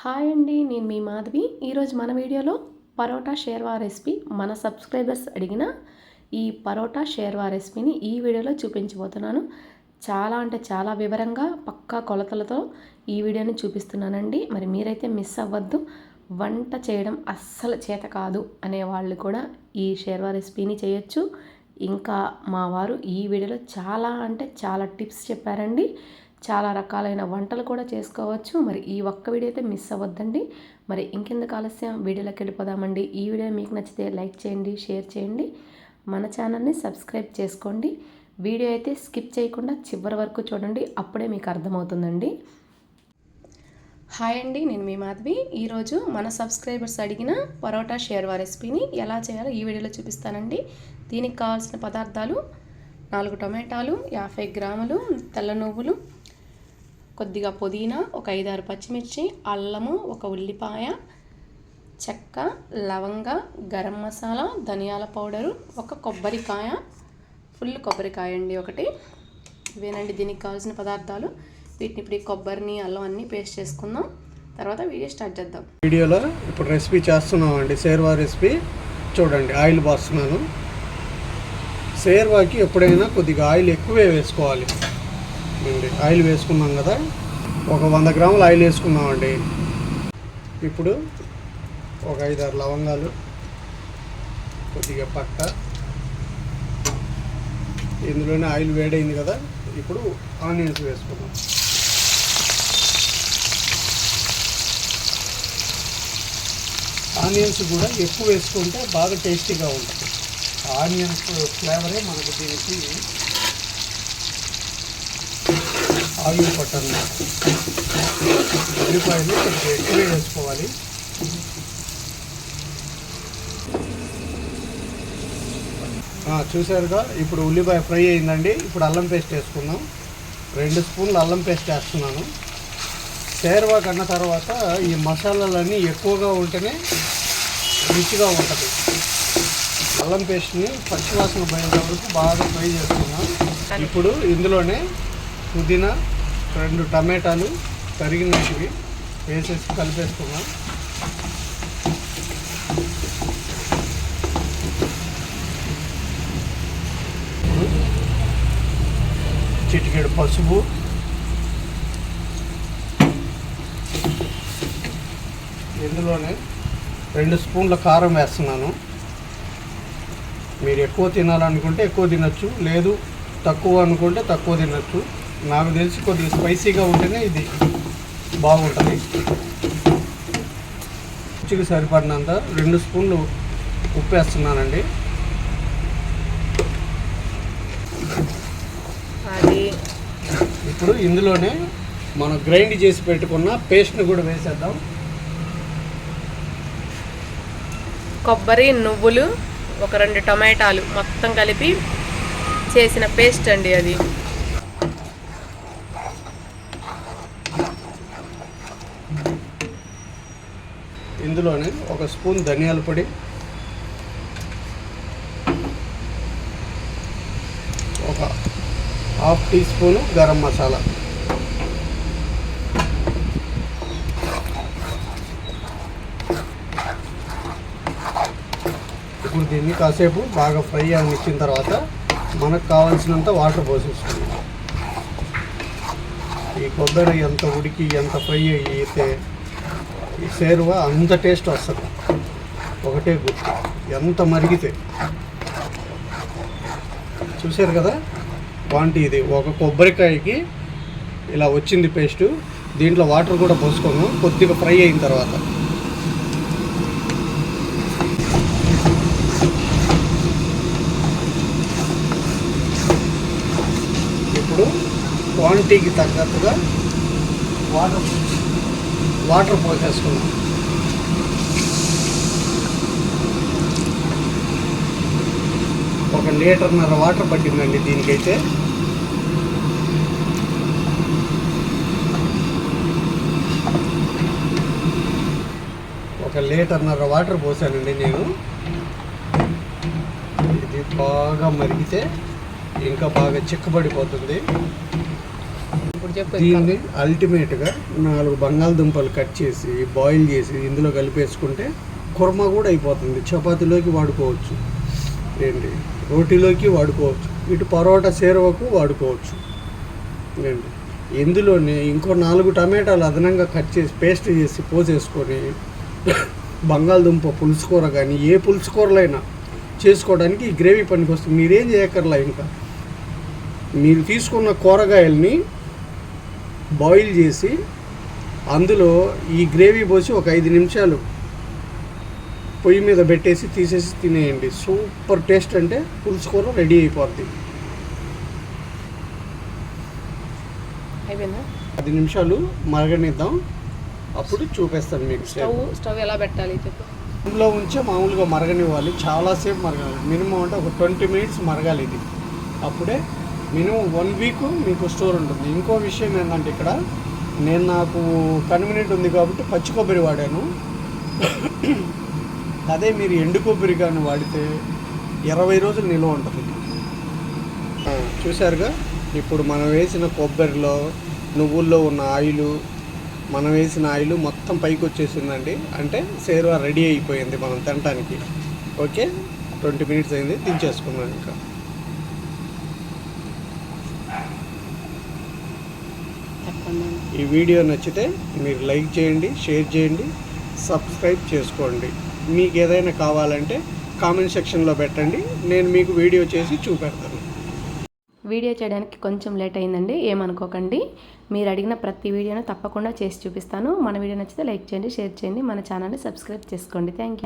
Hi అండి, నేను మీ మాధవి. ఈరోజు మన వీడియోలో పరోటా షేర్వా రెసిపీ మన సబ్స్క్రైబర్స్ అడిగిన ఈ పరోటా షేర్వా రెసిపీని ఈ వీడియోలో చూపించబోతున్నాను. చాలా అంటే చాలా వివరంగా పక్కా కొలతలతో ఈ వీడియోని చూపిస్తున్నానండి. మరి మీరైతే మిస్ అవ్వద్దు. వంట చేయడం అస్సలు చేత కాదు అనే వాళ్ళు కూడా ఈ షేర్వా రెసిపీని చేయొచ్చు. ఇంకా మా వారు ఈ వీడియోలో చాలా అంటే చాలా టిప్స్ చెప్పారండి. చాలా రకాలైన వంటలు కూడా చేసుకోవచ్చు. మరి ఈ ఒక్క వీడియో అయితే మిస్ అవ్వద్దండి. మరి ఇంకెందుకు ఆలస్యం, వీడియోలోకి వెళ్ళిపోదామండి. ఈ వీడియో మీకు నచ్చితే లైక్ చేయండి, షేర్ చేయండి, మన ఛానల్ని సబ్స్క్రైబ్ చేసుకోండి. వీడియో అయితే స్కిప్ చేయకుండా చివరి వరకు చూడండి, అప్పుడే మీకు అర్థమవుతుందండి. హాయ్ అండి, నేను మీ మాధవి. ఈరోజు మన సబ్స్క్రైబర్స్ అడిగిన పరోటా షేర్వా రెసిపీని ఎలా చేయాలో ఈ వీడియోలో చూపిస్తానండి. దీనికి కావాల్సిన పదార్థాలు: 4 టొమాటాలు, 50 గ్రాములు తెల్ల నువ్వులు, కొద్దిగా పుదీనా, ఒక 5-6 పచ్చిమిర్చి, అల్లము, ఒక ఉల్లిపాయ, చెక్క, లవంగ, గరం మసాలా, ధనియాల పౌడరు, ఒక కొబ్బరికాయ, ఫుల్ కొబ్బరికాయ అండి ఒకటి. ఇవేనండి దీనికి కావాల్సిన పదార్థాలు. వీటిని ఇప్పుడు కొబ్బరిని, అల్లం అన్నీ పేస్ట్ చేసుకుందాం. తర్వాత వీడియో స్టార్ట్ చేద్దాం. వీడియోలో ఇప్పుడు రెసిపీ చేస్తున్నాం అండి, షేర్వా రెసిపీ. చూడండి, ఆయిల్ పోస్తున్నాను. షేర్వాకి ఎప్పుడైనా కొద్దిగా ఆయిల్ ఎక్కువే వేసుకోవాలి. ఆయిల్ వేసుకున్నాం కదా, ఒక 100 గ్రాముల ఆయిల్ వేసుకున్నామండి. ఇప్పుడు ఒక 5-6 లవంగాలు, కొద్దిగా పట్ట. ఇందులోనే ఆయిల్ వేడైంది కదా, ఇప్పుడు ఆనియన్స్ వేసుకున్నాం. ఆనియన్స్ కూడా ఎక్కువ వేసుకుంటే బాగా టేస్టీగా ఉంటుంది. ఆనియన్స్ ఫ్లేవరే మనకు దీనికి ఆయిల్ పట్టను. ఉల్లిపాయలు కొంచెం ఎక్కువే వేసుకోవాలి. చూసారుగా, ఇప్పుడు ఉల్లిపాయ ఫ్రై అయిందండి. ఇప్పుడు అల్లం పేస్ట్ వేసుకుందాం. 2 స్పూన్లు అల్లం పేస్ట్ వేస్తున్నాను. షేర్వా కన్న తర్వాత ఈ మసాలాలన్నీ ఎక్కువగా ఉంటేనే రుచిగా ఉంటుంది. అల్లం పేస్ట్ని పచ్చివాసన పోయేంత వరకు బాగా ఫ్రై చేసుకున్నాం. ఇప్పుడు ఇందులోనే పుదీనా, 2 టమాటాలు తరిగినవి వేసేసి కలిపేసుకున్నాం. చిటికెడు పసుపు, ఇందులోనే 2 స్పూన్ల కారం వేస్తున్నాను. మీరు ఎక్కువ తినాలనుకుంటే ఎక్కువ తినచ్చు, లేదు తక్కువ అనుకుంటే తక్కువ తినచ్చు. నాకు తెలిసి కొద్దిగా స్పైసీగా ఉంటేనే ఇది బాగుంటుంది. రుచికి సరిపడినంత 2 స్పూన్లు ఉప్పు వేస్తున్నానండి. ఇప్పుడు ఇందులోనే మనం గ్రైండ్ చేసి పెట్టుకున్న పేస్ట్ని కూడా వేసేద్దాం. కొబ్బరి, నువ్వులు, ఒక 2 టమాటాలు మొత్తం కలిపి చేసిన పేస్ట్ అండి అది. ఇందులోనే ఒక స్పూన్ ధనియాల పొడి, ఒక 1/2 టీ స్పూను గరం మసాలా, ఇప్పుడు దీన్ని కాసేపు బాగా ఫ్రై అనిచ్చిన తర్వాత మనకు కావాల్సినంత వాటర్ పోసేసుకుందాం. ఈ కొబ్బరి ఎంత ఉడికి ఎంత ఫ్రై అయితే ఈ షేర్వా అంత టేస్ట్ వస్తుంది. ఒకటే గుర్తు, ఎంత మరిగితే. చూసారు కదా క్వాంటిటీ, ఇది ఒక కొబ్బరికాయకి ఇలా వచ్చింది పేస్టు. దీంట్లో వాటర్ కూడా పోసుకోము కొద్దిగా ఫ్రై అయిన తర్వాత. ఇప్పుడు క్వాంటిటీకి తగ్గట్టుగా వాటర్ పోసేసుకున్నాం. ఒక 1.5 లీటర్ వాటర్ పట్టిందండి దీనికైతే. ఒక 1.5 లీటర్ వాటర్ పోసానండి నేను. ఇది బాగా మరిగితే ఇంకా బాగా చిక్కబడిపోతుంది. ఇప్పుడు చెప్పు. దీన్ని అల్టిమేట్గా 4 బంగాళదుంపలు కట్ చేసి బాయిల్ చేసి ఇందులో కలిపేసుకుంటే కుర్మా కూడా అయిపోతుంది. చపాతీలోకి వాడుకోవచ్చు, ఏంటి రోటీలోకి వాడుకోవచ్చు, ఇటు పరోటా సేరవకు వాడుకోవచ్చు. ఏంటి ఇందులోనే ఇంకో 4 టమాటాలు అదనంగా కట్ చేసి పేస్ట్ చేసి పోసేసుకొని బంగాళదుంప పులుసు కూర కానీ ఏ పులుసు కూరలైనా చేసుకోవడానికి ఈ గ్రేవీ పనికి వస్తుంది. మీరేం చేయక్కర్లా, ఇంకా మీరు తీసుకున్న కూరగాయల్ని బాయిల్ చేసి అందులో ఈ గ్రేవీ పోసి ఒక 5 నిమిషాలు పొయ్యి మీద పెట్టేసి తీసేసి తినేయండి. సూపర్ టేస్ట్, అంటే పులుసు కూర రెడీ అయిపోద్ది. అయిపోయిందా? 10 నిమిషాలు మరగనిద్దాం, అప్పుడు చూపిస్తాను మీకు. స్టవ్ ఎలా పెట్టాలి చెప్పు. ఇందులో ఉంచే మామూలుగా మరగనివ్వాలి, చాలాసేపు మరగాలి. మినిమం అంటే ఒక 20 మినిట్స్ మరగాలి ఇది. అప్పుడే మినిమం 1 వీక్ మీకు స్టోర్ ఉంటుంది. ఇంకో విషయం ఏంటంటే ఇక్కడ నాకు కన్వీనియంట్ ఉంది కాబట్టి పచ్చి కొబ్బరి వాడాను. అదే మీరు ఎండు కొబ్బరి కానీ వాడితే 20 రోజులు నిల్వ ఉంటుంది. చూసారుగా, ఇప్పుడు మనం వేసిన కొబ్బరిలో నువ్వుల్లో ఉన్న ఆయిలు, మనం వేసిన ఆయిల్ మొత్తం పైకి వచ్చేసిందండి. అంటే సేర్వా రెడీ అయిపోయింది మనం తినడానికి. ఓకే, 20 మినిట్స్ అయింది, దించేసుకున్నాం. ఇంకా ఈ వీడియో నచ్చితే మీరు లైక్ చేయండి, షేర్ చేయండి, సబ్స్క్రైబ్ చేసుకోండి. మీకు ఏదైనా కావాలంటే కామెంట్ సెక్షన్లో పెట్టండి, నేను మీకు వీడియో చేసి చూపెడతాను. వీడియో చేయడానికి కొంచెం లేట్ అయిందండి, ఏమనుకోకండి. మీరు అడిగిన ప్రతి వీడియోను తప్పకుండా చేసి చూపిస్తాను. మన వీడియో నచ్చితే లైక్ చేయండి, షేర్ చేయండి, మన ఛానల్ని సబ్స్క్రైబ్ చేసుకోండి. Thank you.